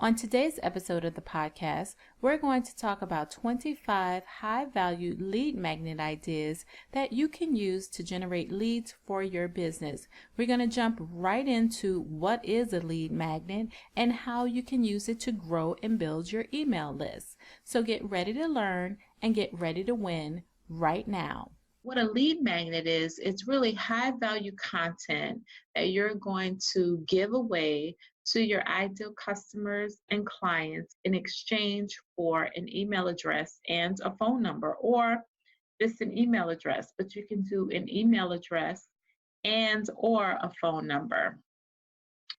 On today's episode of the podcast, we're going to talk about 25 high-value lead magnet ideas that you can use to generate leads for your business. We're going to jump right into what is a lead magnet and how you can use it to grow and build your email list. So get ready to learn and get ready to win right now. What a lead magnet is, it's really high-value content that you're going to give away to your ideal customers and clients in exchange for an email address and a phone number, or just an email address, but you can do an email address and or a phone number.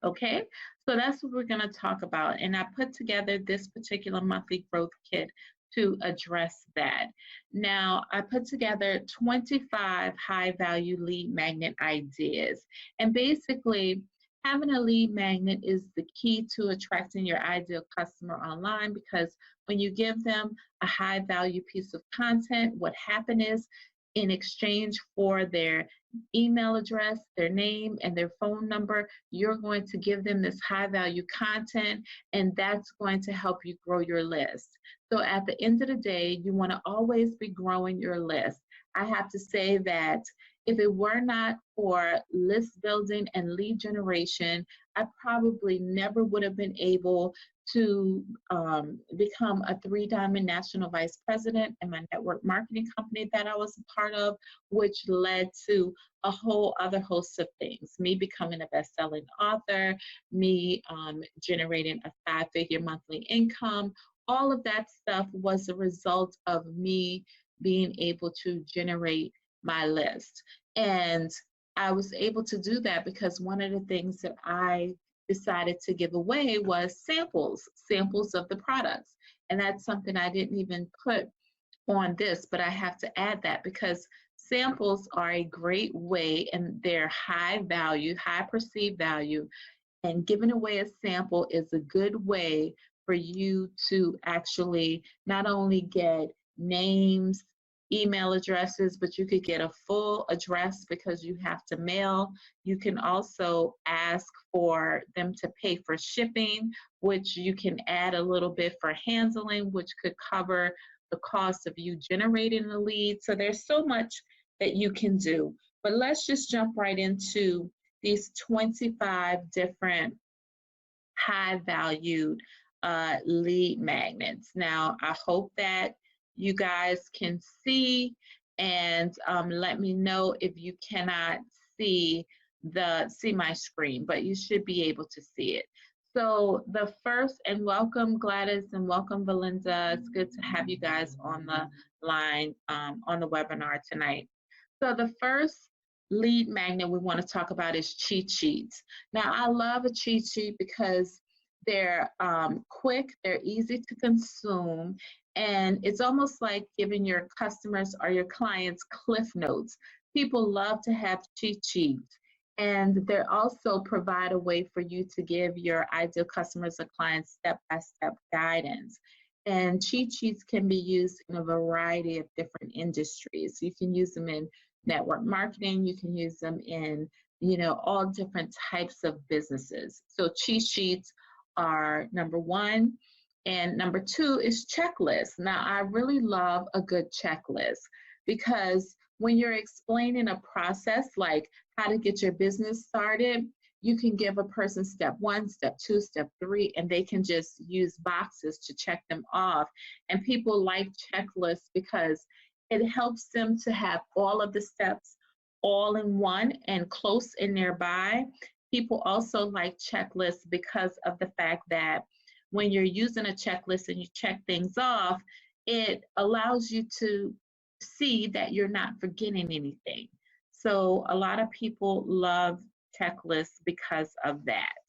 Okay, so that's what we're going to talk about. And I put together this particular monthly growth kit to address that. Now, I put together 25 high value lead magnet ideas. And basically, having a lead magnet is the key to attracting your ideal customer online, because when you give them a high value piece of content, what happens is, in exchange for their email address, their name, and their phone number, you're going to give them this high value content, and that's going to help you grow your list. So at the end of the day, you want to always be growing your list. I have to say that if it were not for list building and lead generation, I probably never would have been able to become a 3-diamond national vice president in my network marketing company that I was a part of, which led to a whole other host of things. Me becoming a best-selling author, me generating a 5-figure monthly income. All of that stuff was a result of me being able to generate my list. And I was able to do that because one of the things that I decided to give away was samples of the products. And that's something I didn't even put on this, but I have to add that because samples are a great way, and they're high value, high perceived value, and giving away a sample is a good way for you to actually not only get names, email addresses, but you could get a full address because you have to mail. You can also ask for them to pay for shipping, which you can add a little bit for handling, which could cover the cost of you generating the lead. So there's so much that you can do. But let's just jump right into these 25 different high-valued lead magnets. Now, I hope that you guys can see, and let me know if you cannot see my screen, but you should be able to see it. So the first, and welcome Gladys and welcome Belinda. It's good to have you guys on the line on the webinar tonight. So the first lead magnet we want to talk about is cheat sheets. Now, I love a cheat sheet because they're quick, they're easy to consume, and it's almost like giving your customers or your clients cliff notes. People love to have cheat sheets, and they also provide a way for you to give your ideal customers or clients step-by-step guidance. And cheat sheets can be used in a variety of different industries. You can use them in network marketing, you can use them in, all different types of businesses. So cheat sheets are number one. And number two is checklists. Now, I really love a good checklist because when you're explaining a process like how to get your business started, you can give a person step 1, step 2, step 3, and they can just use boxes to check them off. And people like checklists because it helps them to have all of the steps all in one and close and nearby. People also like checklists because of the fact that when you're using a checklist and you check things off, it allows you to see that you're not forgetting anything. So a lot of people love checklists because of that.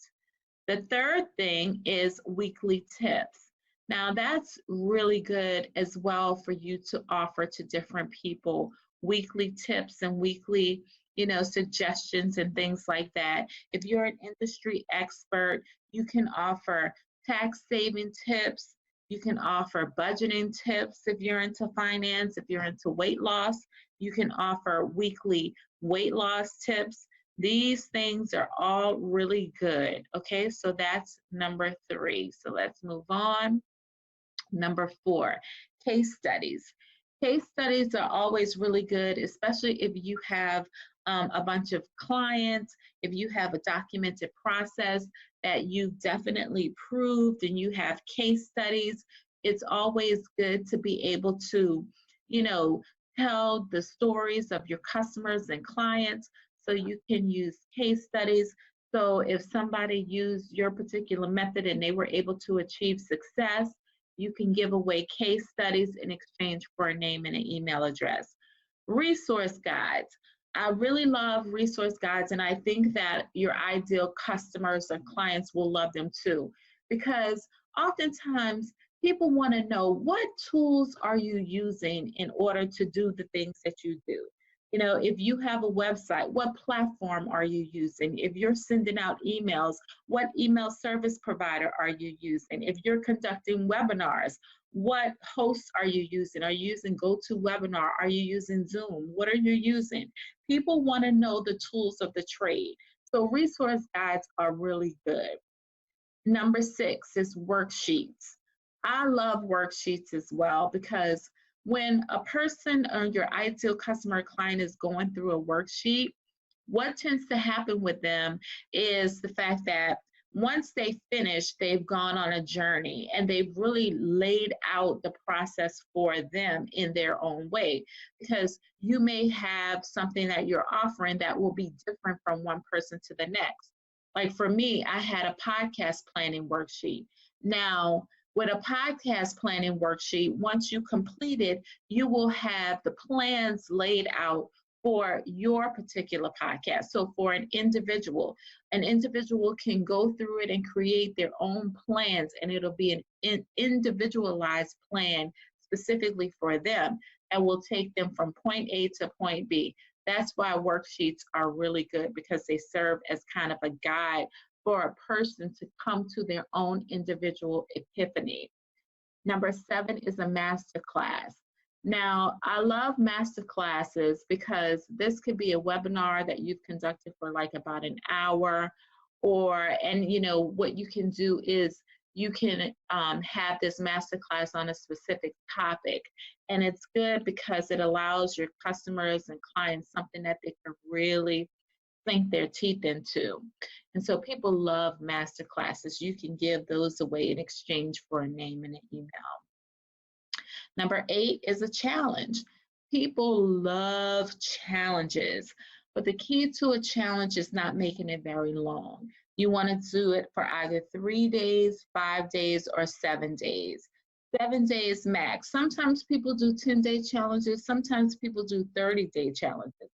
The third thing is weekly tips. Now that's really good as well for you to offer to different people, weekly tips and weekly suggestions and things like that. If you're an industry expert, you can offer tax saving tips. You can offer budgeting tips if you're into finance. If you're into weight loss, you can offer weekly weight loss tips. These things are all really good. Okay, so that's number 3. So let's move on. Number 4, case studies. Case studies are always really good, especially if you have a bunch of clients, if you have a documented process that you definitely proved and you have case studies. It's always good to be able to, you know, tell the stories of your customers and clients, so you can use case studies. So if somebody used your particular method and they were able to achieve success, you can give away case studies in exchange for a name and an email address. Resource guides. I really love resource guides, and I think that your ideal customers or clients will love them too, because oftentimes people want to know, what tools are you using in order to do the things that you do? You know, if you have a website, what platform are you using? If you're sending out emails, what email service provider are you using? If you're conducting webinars, what hosts are you using? Are you using GoToWebinar? Are you using Zoom? What are you using? People want to know the tools of the trade. So resource guides are really good. Number 6 is worksheets. I love worksheets as well, because when a person or your ideal customer or client is going through a worksheet, what tends to happen with them is the fact that once they finish, they've gone on a journey and they've really laid out the process for them in their own way. Because you may have something that you're offering that will be different from one person to the next. Like for me, I had a podcast planning worksheet. Now, with a podcast planning worksheet, once you complete it, you will have the plans laid out for your particular podcast. So for an individual can go through it and create their own plans, and it'll be an individualized plan specifically for them that will take them from point A to point B. That's why worksheets are really good, because they serve as kind of a guide for a person to come to their own individual epiphany. Number 7 is a master class. Now, I love master classes because this could be a webinar that you've conducted for like about an hour, and you know, what you can do is you can have this master class on a specific topic. And it's good because it allows your customers and clients something that they can really sink their teeth into. And so people love master classes. You can give those away in exchange for a name and an email. Number 8 is a challenge. People love challenges, but the key to a challenge is not making it very long. You want to do it for either 3 days, 5 days, or 7 days. 7 days max. Sometimes people do 10-day challenges. Sometimes people do 30-day challenges.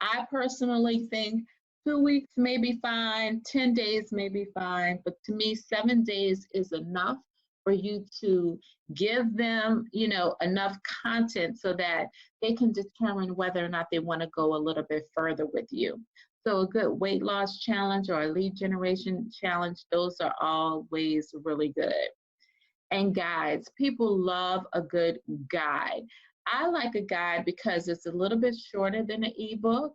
I personally think 2 weeks may be fine, 10 days may be fine, but to me, 7 days is enough for you to give them, you know, enough content so that they can determine whether or not they want to go a little bit further with you. So a good weight loss challenge or a lead generation challenge, those are always really good. And guides, people love a good guide. I like a guide because it's a little bit shorter than an ebook,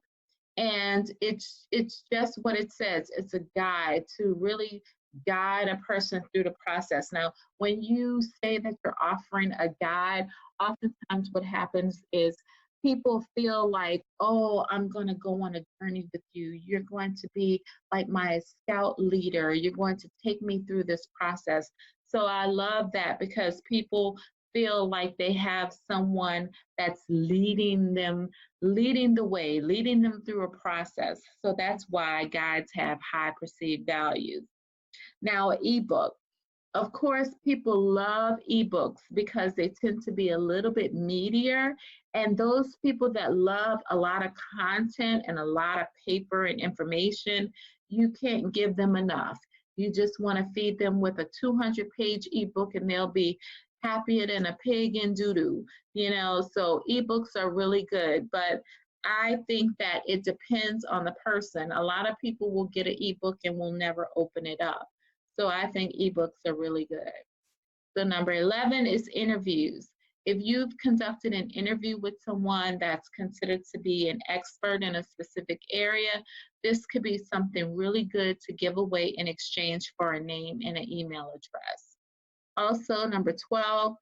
and it's just what it says. It's a guide to really guide a person through the process. Now, when you say that you're offering a guide, oftentimes what happens is people feel like, oh, I'm going to go on a journey with you. You're going to be like my scout leader. You're going to take me through this process. So I love that, because people feel like they have someone that's leading the way, leading them through a process. So that's why guides have high perceived values. Now, an ebook. Of course, people love ebooks because they tend to be a little bit meatier. And those people that love a lot of content and a lot of paper and information, you can't give them enough. You just want to feed them with a 200-page ebook and they'll be happier than a pig in doo-doo, you know. So ebooks are really good, but I think that it depends on the person. A lot of people will get an ebook and will never open it up. So I think ebooks are really good. So number 11 is interviews. If you've conducted an interview with someone that's considered to be an expert in a specific area, this could be something really good to give away in exchange for a name and an email address. Also, number 12,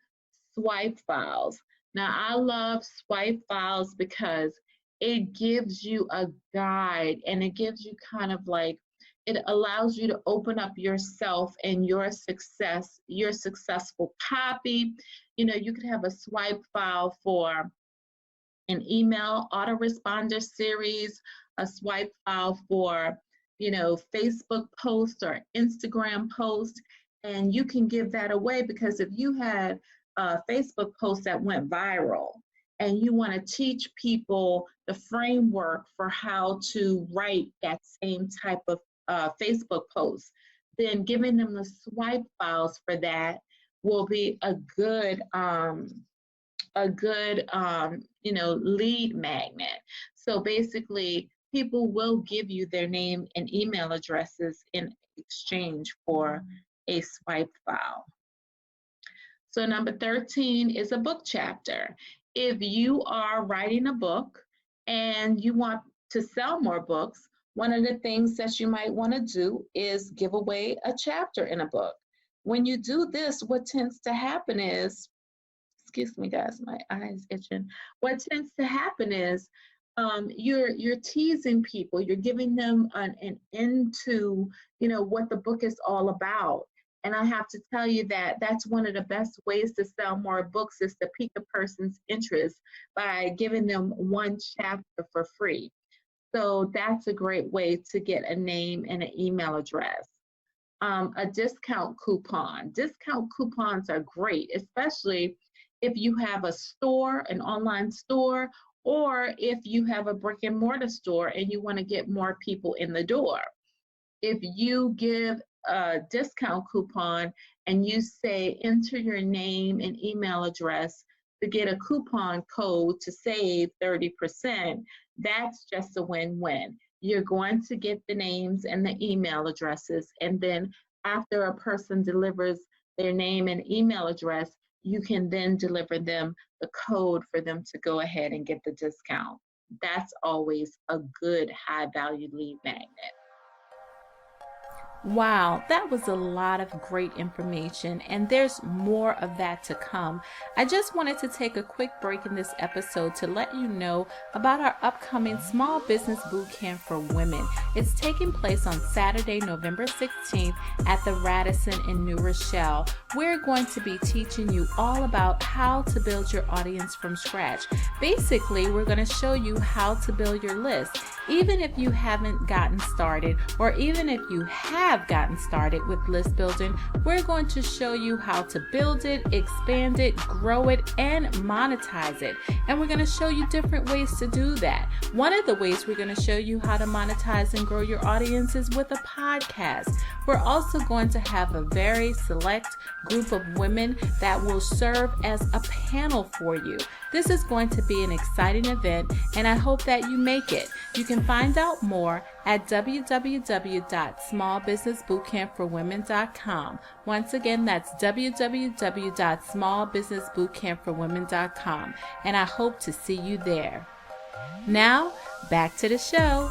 swipe files. Now, I love swipe files because it gives you a guide, and it gives you kind of like, it allows you to open up yourself and your success, your successful copy. You know, you could have a swipe file for an email autoresponder series, a swipe file for, you know, Facebook post or Instagram post, and you can give that away, because if you had a Facebook post that went viral and you want to teach people the framework for how to write that same type of Facebook post, then giving them the swipe files for that will be a good you know, lead magnet. So basically, people will give you their name and email addresses in exchange for a swipe file. So number 13 is a book chapter. If you are writing a book and you want to sell more books, one of the things that you might want to do is give away a chapter in a book. When you do this, what tends to happen is, excuse me guys, my eyes itching. What tends to happen is you're teasing people, you're giving them an into, you know, what the book is all about. And I have to tell you that that's one of the best ways to sell more books, is to pique a person's interest by giving them one chapter for free. So that's a great way to get a name and an email address. A discount coupon. Discount coupons are great, especially if you have a store, an online store, or if you have a brick and mortar store and you want to get more people in the door. If you give a discount coupon and you say enter your name and email address to get a coupon code to save 30%, that's just a win-win. You're going to get the names and the email addresses, and then after a person delivers their name and email address, you can then deliver them the code for them to go ahead and get the discount. That's always a good high-value lead magnet. Wow, that was a lot of great information, and there's more of that to come. I just wanted to take a quick break in this episode to let you know about our upcoming Small Business Bootcamp for Women. It's taking place on Saturday, November 16th at the Radisson in New Rochelle. We're going to be teaching you all about how to build your audience from scratch. Basically, we're going to show you how to build your list. Even if you haven't gotten started, or even if you have gotten started with list building, we're going to show you how to build it, expand it, grow it, and monetize it. And we're going to show you different ways to do that. One of the ways we're going to show you how to monetize and grow your audience is with a podcast. We're also going to have a very select group of women that will serve as a panel for you. This is going to be an exciting event, and I hope that you make it. You can find out more at www.smallbusinessbootcampforwomen.com. Once again, that's www.smallbusinessbootcampforwomen.com, and I hope to see you there. Now, back to the show.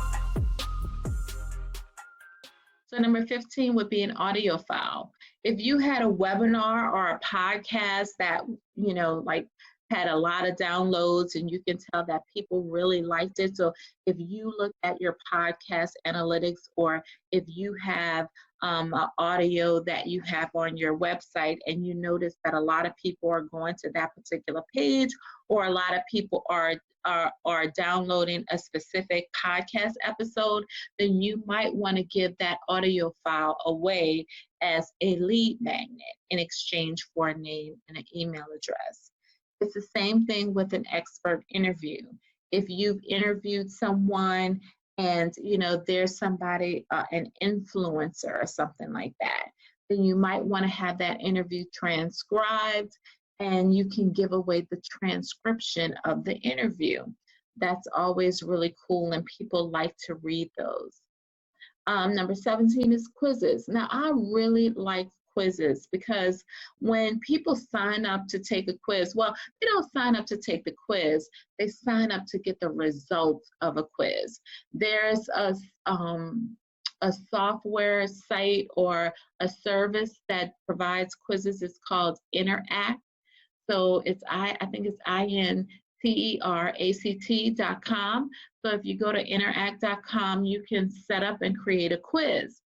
So number 15 would be an audiophile. If you had a webinar or a podcast that, you know, like had a lot of downloads and you can tell that people really liked it. So if you look at your podcast analytics, or if you have an audio that you have on your website and you notice that a lot of people are going to that particular page, or a lot of people are downloading a specific podcast episode, then you might want to give that audio file away as a lead magnet in exchange for a name and an email address. It's the same thing with an expert interview. If you've interviewed someone and, you know, there's somebody, an influencer or something like that, then you might want to have that interview transcribed, and you can give away the transcription of the interview. That's always really cool, and people like to read those. Number 17 is quizzes. Now, I really like quizzes, because when people sign up to take a quiz, well, they don't sign up to take the quiz, they sign up to get the results of a quiz. There's a software site or a service that provides quizzes. It's called Interact. So I think it's interact.com. So if you go to interact.com, you can set up and create a quiz.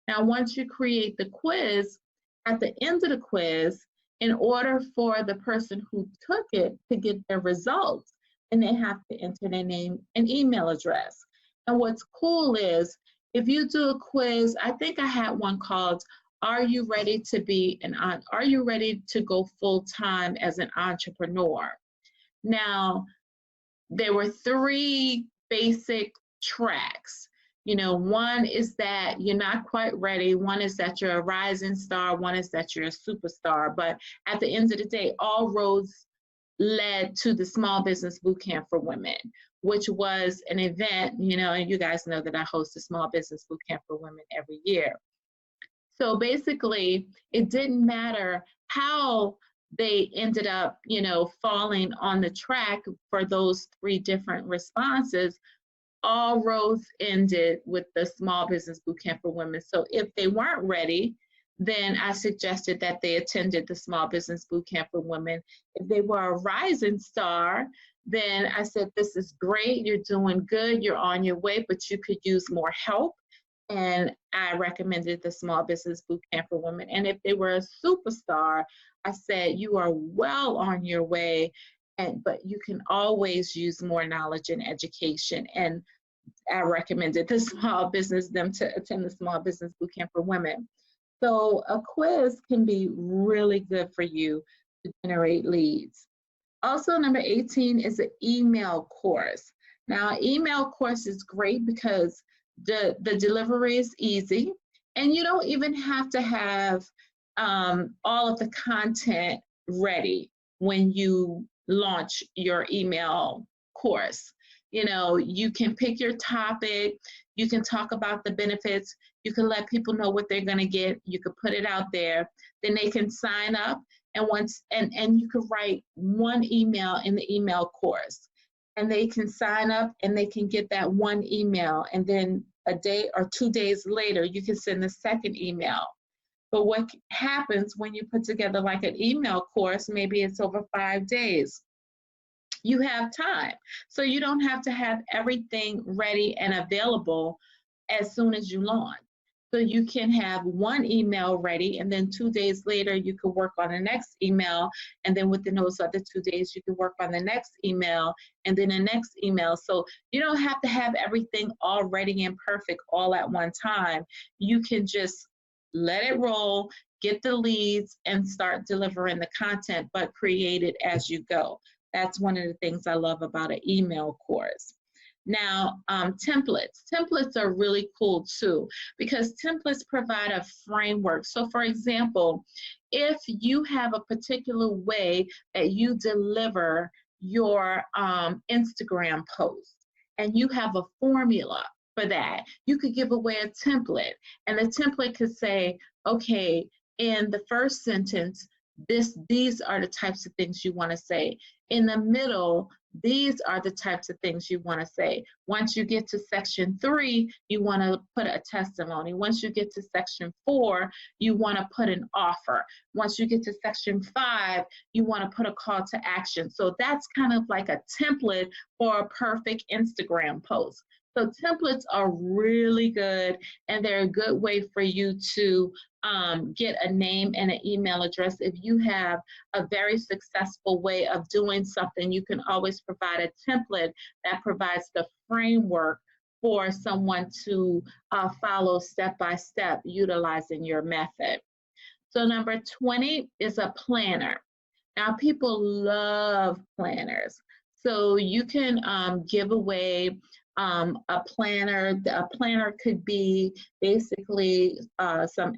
Now, once you create the quiz, at the end of the quiz, in order for the person who took it to get their results, and they have to enter their name and email address. And what's cool is, if you do a quiz, I think I had one called, Are you ready to go full-time as an entrepreneur? Now, there were 3 basic tracks. One is that you're not quite ready, one is that you're a rising star, one is that you're a superstar. But at the end of the day, all roads led to the Small Business Bootcamp for Women, which was an event, and you guys know that I host a Small Business Bootcamp for Women every year. So basically, it didn't matter how they ended up, falling on the track for those 3 different responses. All roads ended with the Small Business Bootcamp for Women. So if they weren't ready, then I suggested that they attended the Small Business Bootcamp for Women. If they were a rising star, then I said, this is great, you're doing good, you're on your way, but you could use more help. And I recommended the Small Business Bootcamp for Women. And if they were a superstar, I said, you are well on your way, but you can always use more knowledge and education. And I recommended them to attend the Small Business Bootcamp for Women. So a quiz can be really good for you to generate leads. Also, number 18 is an email course. Now, an email course is great because the delivery is easy, and you don't even have to have all of the content ready when you launch your email course. You can pick your topic, you can talk about the benefits, you can let people know what they're going to get, you can put it out there, then they can sign up, and you can write one email in the email course, and they can sign up and they can get that one email, and then a day or 2 days later you can send the second email. But what happens when you put together like an email course, maybe it's over 5 days, you have time. So you don't have to have everything ready and available as soon as you launch. So you can have one email ready, and then 2 days later you can work on the next email, and then within those other 2 days you can work on the next email, and then the next email. So you don't have to have everything all ready and perfect all at one time. You can just let it roll, get the leads, and start delivering the content, but create it as you go. That's one of the things I love about an email course. Now, templates. Templates are really cool too, because templates provide a framework. So for example, if you have a particular way that you deliver your Instagram post, and you have a formula for that, you could give away a template, and the template could say, okay, in the first sentence, these are the types of things you want to say. In the middle, these are the types of things you want to say. Once you get to section 3, you want to put a testimony. Once you get to section 4, you want to put an offer. Once you get to section 5, you want to put a call to action. So that's kind of like a template for a perfect Instagram post. So templates are really good, and they're a good way for you to get a name and an email address. If you have a very successful way of doing something, you can always provide a template that provides the framework for someone to follow step by step utilizing your method. So number 20 is a planner. Now, people love planners. So you can give away a planner. A planner could be basically some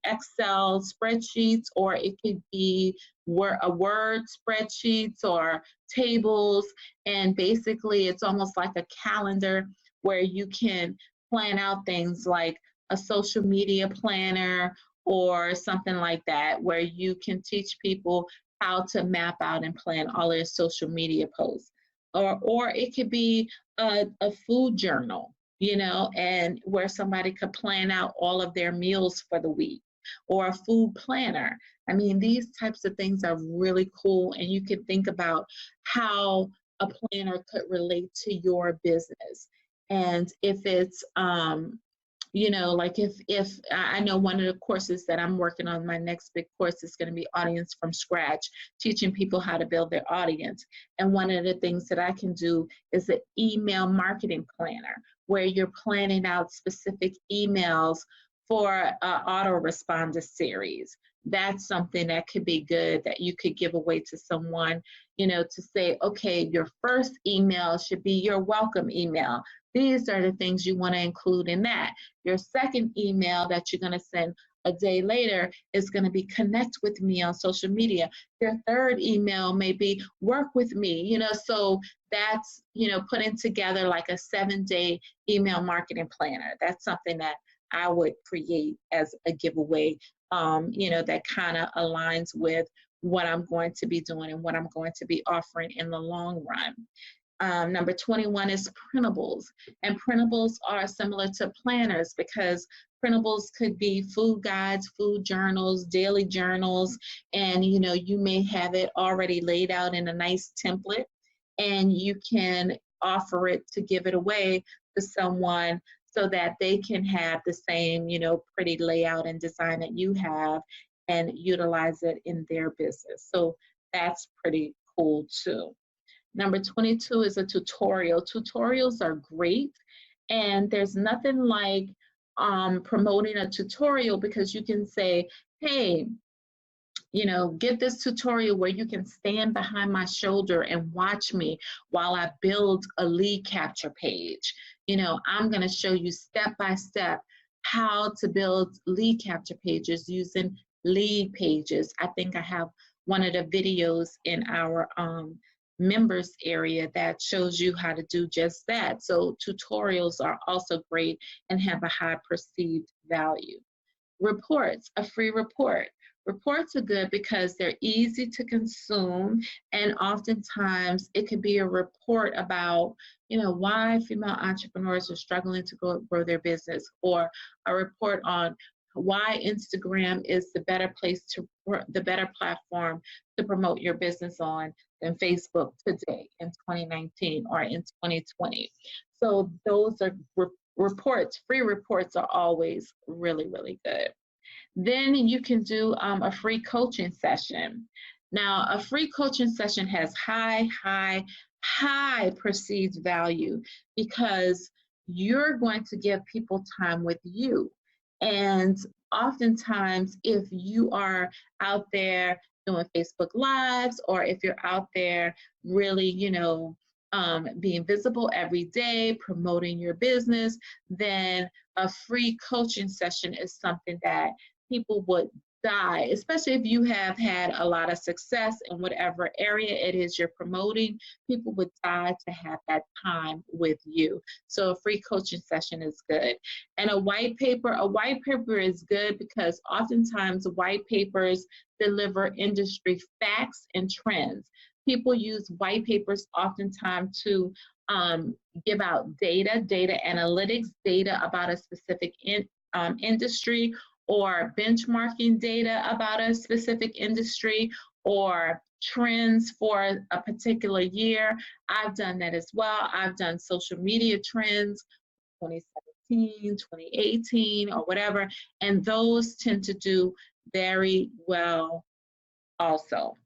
Excel spreadsheets, or it could be a Word spreadsheets or tables. And basically it's almost like a calendar where you can plan out things like a social media planner, or something like that, where you can teach people how to map out and plan all their social media posts. Or it could be a food journal, and where somebody could plan out all of their meals for the week, or a food planner. I mean, these types of things are really cool, and you can think about how a planner could relate to your business. And if it's like if I know one of the courses that I'm working on, my next big course is going to be Audience from Scratch, teaching people how to build their audience. And one of the things that I can do is an email marketing planner, where you're planning out specific emails for an autoresponder series. That's something that could be good, that you could give away to someone, to say, okay, your first email should be your welcome email. These are the things you want to include in that. Your second email that you're going to send a day later is going to be connect with me on social media. Your third email may be work with me, so that's, putting together like a 7-day email marketing planner. That's something that I would create as a giveaway, that kind of aligns with what I'm going to be doing and what I'm going to be offering in the long run. Number 21 is printables. And printables are similar to planners, because printables could be food guides, food journals, daily journals, and you may have it already laid out in a nice template, and you can offer it to give it away to someone so that they can have the same, pretty layout and design that you have, and utilize it in their business. So that's pretty cool too. Number 22 is a tutorial. Tutorials are great, and there's nothing like promoting a tutorial, because you can say, hey, get this tutorial where you can stand behind my shoulder and watch me while I build a lead capture page. I'm going to show you step by step how to build lead capture pages using lead pages. I think I have one of the videos in our members area that shows you how to do just that. So tutorials are also great and have a high perceived value. Reports, a free report. Reports are good because they're easy to consume, and oftentimes it could be a report about, why female entrepreneurs are struggling to grow their business, or a report on why Instagram is the better platform to promote your business on than Facebook today in 2019 or in 2020. So those are reports. Free reports are always really, really good. Then you can do a free coaching session. Now, a free coaching session has high perceived value, because you're going to give people time with you. And oftentimes, if you are out there doing Facebook Lives, or if you're out there really, being visible every day, promoting your business, then a free coaching session is something that people would die, especially if you have had a lot of success in whatever area it is you're promoting. People would die to have that time with you. So a free coaching session is good. And a white paper is good because oftentimes white papers deliver industry facts and trends. People use white papers oftentimes to give out data analytics, data about a specific industry, or benchmarking data about a specific industry, or trends for a particular year. I've done that as well. I've done social media trends, 2017, 2018, or whatever, and those tend to do very well also.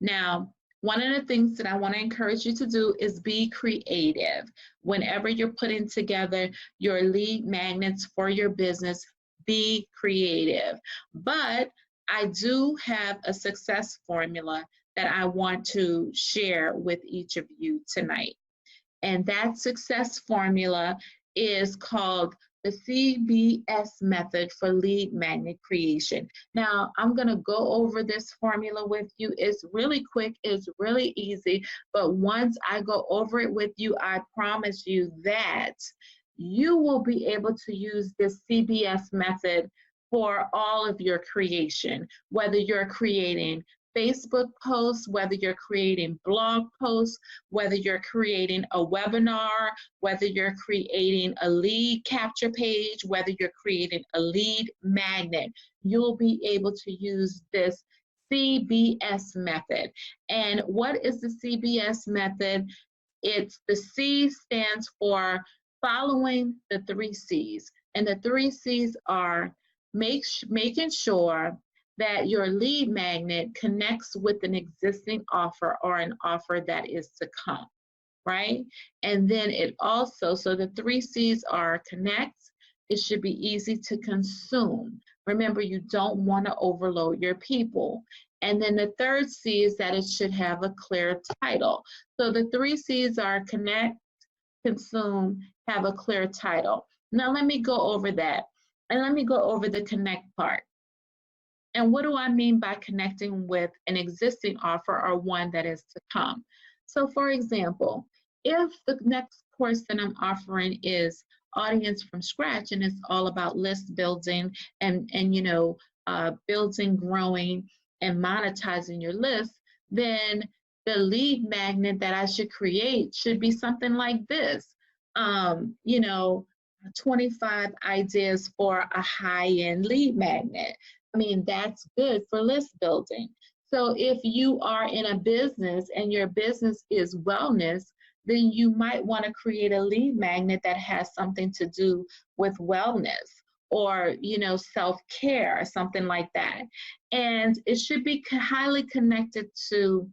Now, one of the things that I want to encourage you to do is be creative. Whenever you're putting together your lead magnets for your business, be creative. But I do have a success formula that I want to share with each of you tonight. And that success formula is called the CBS Method for lead magnet creation. Now, I'm going to go over this formula with you. It's really quick, it's really easy, but once I go over it with you, I promise you that you will be able to use this CBS method for all of your creation, whether you're creating Facebook posts, whether you're creating blog posts, whether you're creating a webinar, whether you're creating a lead capture page, whether you're creating a lead magnet, you'll be able to use this CBS method. And what is the CBS method? It's the C stands for following the 3 C's. And the 3 C's are making sure that your lead magnet connects with an existing offer or an offer that is to come, right? And then it also, so the 3 C's are connect, it should be easy to consume. Remember, you don't want to overload your people. And then the third C is that it should have a clear title. So the 3 C's are connect, consume, have a clear title. Now let me go over that. And let me go over the connect part. And what do I mean by connecting with an existing offer or one that is to come? So for example, if the next course that I'm offering is Audience from Scratch and it's all about list building and building, growing, and monetizing your list, then the lead magnet that I should create should be something like this. 25 ideas for a high-end lead magnet. I mean, that's good for list building. So if you are in a business and your business is wellness, then you might want to create a lead magnet that has something to do with wellness or, self-care, something like that. And it should be highly connected to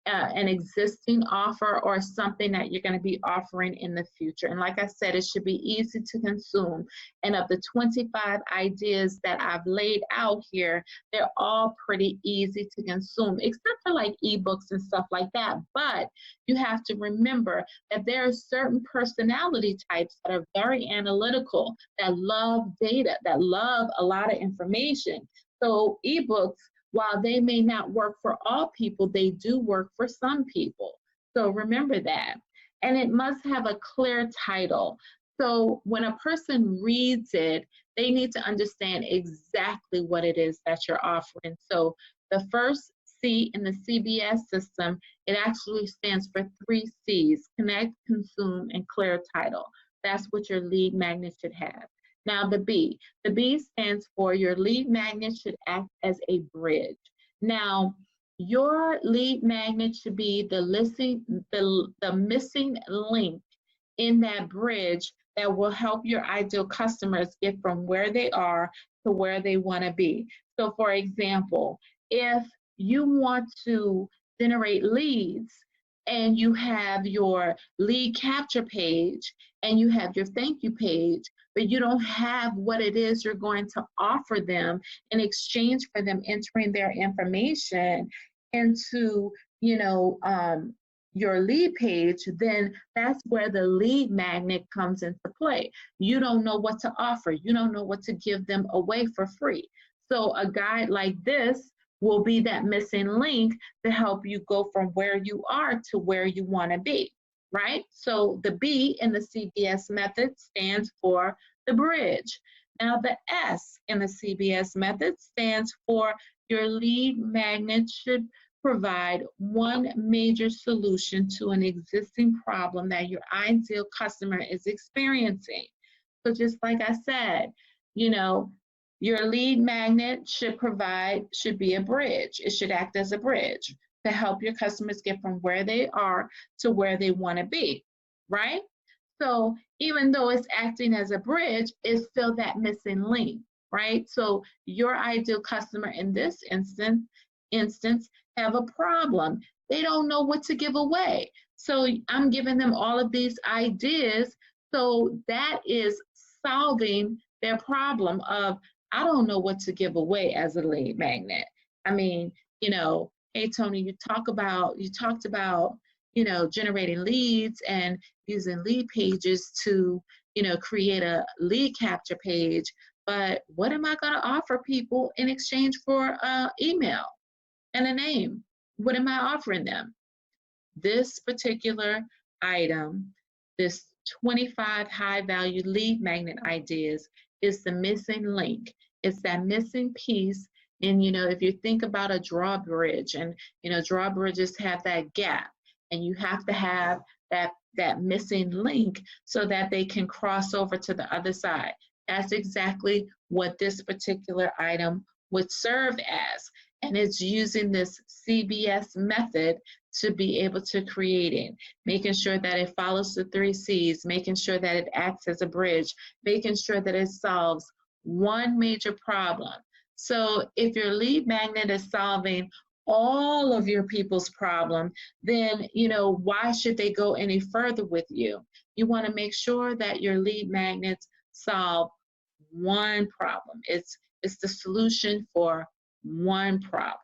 an existing offer or something that you're going to be offering in the future. And like I said, it should be easy to consume. And of the 25 ideas that I've laid out here, they're all pretty easy to consume, except for like ebooks and stuff like that. But you have to remember that there are certain personality types that are very analytical, that love data, that love a lot of information. So ebooks, while they may not work for all people, they do work for some people. So remember that. And it must have a clear title. So when a person reads it, they need to understand exactly what it is that you're offering. So the first C in the CBS system, it actually stands for 3 C's: connect, consume, and clear title. That's what your lead magnet should have. Now the B stands for your lead magnet should act as a bridge. Now, your lead magnet should be the missing link in that bridge that will help your ideal customers get from where they are to where they want to be. So for example, if you want to generate leads and you have your lead capture page and you have your thank you page, but you don't have what it is you're going to offer them in exchange for them entering their information into, your lead page, then that's where the lead magnet comes into play. You don't know what to offer. You don't know what to give them away for free. So a guide like this will be that missing link to help you go from where you are to where you want to be. Right? So the B in the CBS method stands for the bridge. Now the S in the CBS method stands for your lead magnet should provide one major solution to an existing problem that your ideal customer is experiencing. So just like I said, your lead magnet should be a bridge. It should act as a bridge to help your customers get from where they are to where they want to be, right? So even though it's acting as a bridge, it's still that missing link, right? So your ideal customer in this instance have a problem. They don't know what to give away. So I'm giving them all of these ideas. So that is solving their problem of, I don't know what to give away as a lead magnet. I mean, hey, Tony, you talked about, generating leads and using lead pages to, create a lead capture page. But what am I going to offer people in exchange for email and a name? What am I offering them? This particular item, this 25 high value lead magnet ideas, is the missing link. It's that missing piece. And, if you think about a drawbridge, and, drawbridges have that gap, and you have to have that missing link so that they can cross over to the other side. That's exactly what this particular item would serve as. And it's using this CBS method to be able to create it, making sure that it follows the 3 C's, making sure that it acts as a bridge, making sure that it solves one major problem. So if your lead magnet is solving all of your people's problem, then, why should they go any further with you? You want to make sure that your lead magnets solve one problem. It's the solution for one problem,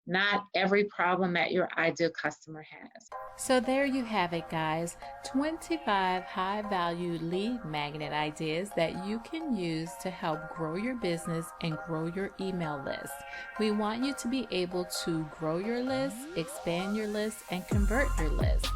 not every problem that your ideal customer has. So there you have it, guys. 25 high-value lead magnet ideas that you can use to help grow your business and grow your email list. We want you to be able to grow your list, expand your list, and convert your list.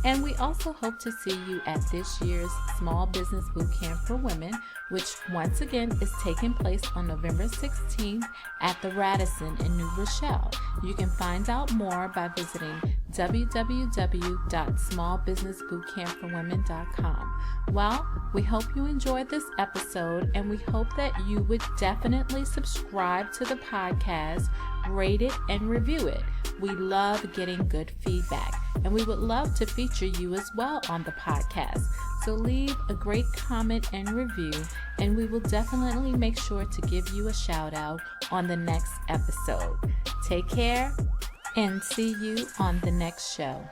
And we also hope to see you at this year's Small Business Bootcamp for Women, which once again is taking place on November 16th at the Radisson in New Rochelle. You can find out more by visiting www.smallbusinessbootcampforwomen.com. Well, we hope you enjoyed this episode, and we hope that you would definitely subscribe to the podcast, rate it, and review it. We love getting good feedback, and we would love to feature you as well on the podcast. So leave a great comment and review, and we will definitely make sure to give you a shout out on the next episode. Take care and see you on the next show.